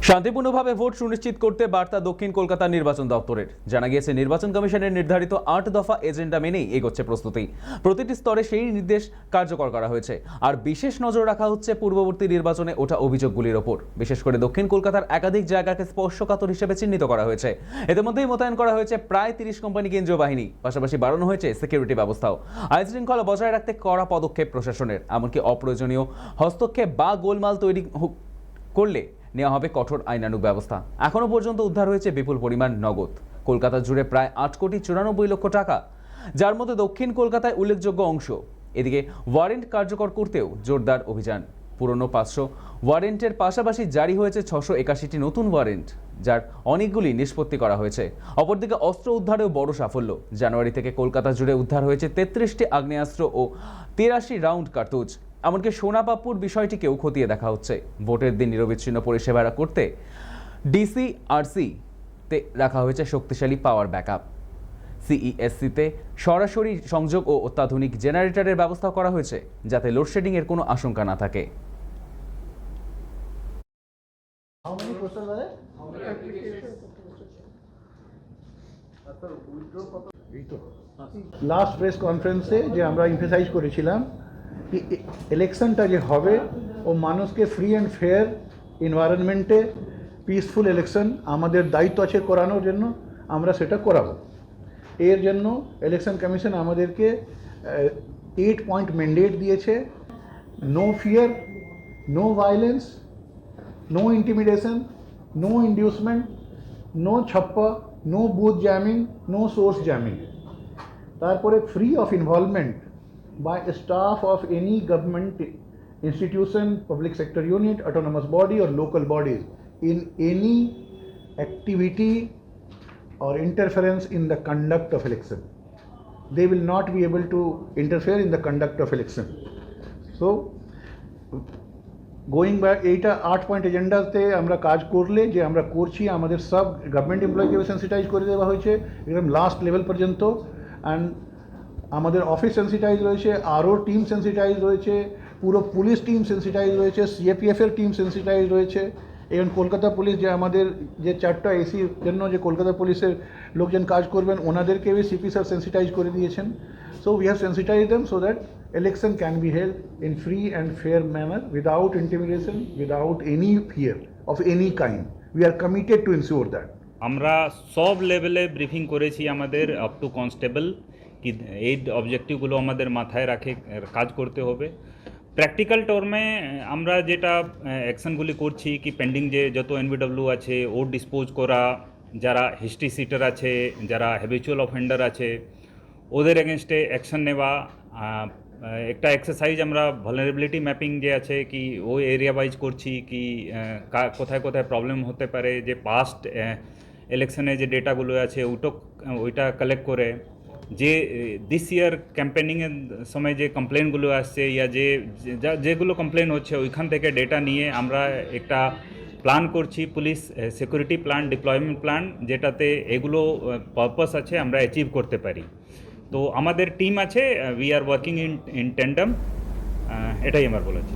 শান্তিপূর্ণভাবে ভোট সুনিশ্চিত করতে বার্তা দক্ষিণ কলকাতা নির্বাচন দপ্তরের। জানা গিয়েছে নির্বাচন কমিশনের নির্ধারিত ৮ দফা এজেন্ডা মেনেই এগোচ্ছে প্রস্তুতি। প্রতিটি স্তরে সেই নির্দেশ কার্যকর করা হয়েছে। আর বিশেষ নজর রাখা হচ্ছে পূর্ববর্তী নির্বাচনে ওঠা অভিযোগগুলির ওপর। বিশেষ করে দক্ষিণ কলকাতার একাধিক জায়গাকে স্পর্শকাতর হিসেবে চিহ্নিত করা হয়েছে। এদের মধ্যেই মোতায়েন করা হয়েছে প্রায় ৩০ কোম্পানি কেন্দ্রীয় বাহিনী। পাশাপাশি বাড়ানো হয়েছে সিকিউরিটি ব্যবস্থাও। আইন শৃঙ্খলা বজায় রাখতে কড়া পদক্ষেপ প্রশাসনের। এমনকি অপ্রয়োজনীয় হস্তক্ষেপ বা গোলমাল তৈরি করলে নেওয়া হবে কঠোর আইনানুগ ব্যবস্থা। এখনো পর্যন্ত উদ্ধার হয়েছে বিপুল পরিমাণ নগদ। কলকাতা জুড়ে প্রায় ৮,৯৪,০০,০০০ টাকা, যার মধ্যে দক্ষিণ কলকাতায় উল্লেখযোগ্য অংশ। এদিকে ওয়ারেন্ট কার্যকর করতেও জোরদার অভিযান। পুরনো ৫০০ ওয়ারেন্টের পাশাপাশি জারি হয়েছে ৬৮১টি নতুন ওয়ারেন্ট, যার অনেকগুলি নিষ্পত্তি করা হয়েছে। অপরদিকে অস্ত্র উদ্ধারেও বড় সাফল্য। জানুয়ারি থেকে কলকাতা জুড়ে উদ্ধার হয়েছে ৩৩টি আগ্নেয়াস্ত্র ও ৮৩ রাউন্ড কার্তুজ। এমনকি সোনাপাপ্পুর বিষয়টিকেও খতিয়ে দেখা হচ্ছে। ভোটের দিন নিরবিচ্ছিন্ন পরিষেবা করতে ডিসিআরসি-তে রাখা হয়েছে শক্তিশালী পাওয়ার ব্যাকআপ। সিইএসসিতে সরাসরি সংযোগ ও অত্যাধুনিক জেনারেটরের ব্যবস্থা করা হয়েছে, যাতে লোডশেডিং এর কোনো আশঙ্কা না থাকে। লাস্ট প্রেস কনফারেন্সে যে আমরা এমফেসাইজ করেছিলাম কি ইলেকশনটা যে হবে ও মানুষকে ফ্রি অ্যান্ড ফেয়ার এনভায়রনমেন্টে পিসফুল ইলেকশন আমাদের দায়িত্ব আছে করানোর জন্য, আমরা সেটা করাবো। এর জন্য ইলেকশন কমিশন আমাদেরকে 8 পয়েন্ট ম্যান্ডেট দিয়েছে। No fear, no violence, no intimidation, no inducement, no ছাপ্পা, no booth jamming, no source jamming. তারপরে free of involvement by staff of any government institution, public sector unit, autonomous body or local bodies in any activity or interference in the conduct of election. They will not be able to interfere in the conduct of election. So going back, এইটা 8 point এজেন্ডাতে আমরা কাজ করলে যে আমরা করছি, আমাদের সব government এমপ্লয়িকে sensitise করে দেওয়া হয়েছে একদম লাস্ট লেভেল পর্যন্ত। অ্যান্ড আমাদের অফিস সেন্সিটাইজ রয়েছে, আরও টিম সেন্সিটাইজ রয়েছে, পুরো পুলিশ টিম সেন্সিটাইজ রয়েছে, সিএপিএফের টিম সেন্সিটাইজ রয়েছে। এবং কলকাতা পুলিশ যে আমাদের যে 4টা এসির জন্য যে কলকাতা পুলিশের লোকজন কাজ করবেন, ওনাদেরকেও সিপি স্যার সেন্সিটাইজ করে দিয়েছেন। So we have sensitise them so that election can be held in free and fair manner without intimidation, without any fear of any kind. We are committed to ensure that. আমরা সব লেভেলে briefing করেছি আমাদের up to constable কি এই অবজেক্টিভগুলো আমাদের মাথায় রাখে কাজ করতে হবে। প্র্যাকটিক্যাল টার্মে আমরা যেটা অ্যাকশনগুলি করছি কি পেন্ডিং যে যত এনভিডব্লিউ আছে ওর ডিসপোজ করা, যারা হিস্ট্রি সিটার আছে, যারা হ্যাবিচুয়াল অফেন্ডার আছে ওদের এগেনস্টে অ্যাকশন নেওয়া। একটা এক্সারসাইজ আমরা ভালনারেবিলিটি ম্যাপিং যে আছে কি ওই এরিয়া ওয়াইজ করছি কি কোথায় কোথায় প্রবলেম হতে পারে, যে পাস্ট ইলেকশনে যে ডেটাগুলো আছে ওইটা কালেক্ট করে, যে দিস ইয়ার ক্যাম্পেনিংয়ের সময় যে কমপ্লেনগুলো আসছে ইয়া যেগুলো কমপ্লেন হচ্ছে ওইখান থেকে ডেটা নিয়ে আমরা একটা প্ল্যান করছি, police security plan, deployment plan, যেটাতে এগুলো পারপাস আছে আমরা অ্যাচিভ করতে পারি। তো আমাদের টিম আছে, উই আর ওয়ার্কিং ইন ট্যান্ডাম, এটাই আমার বলেছি।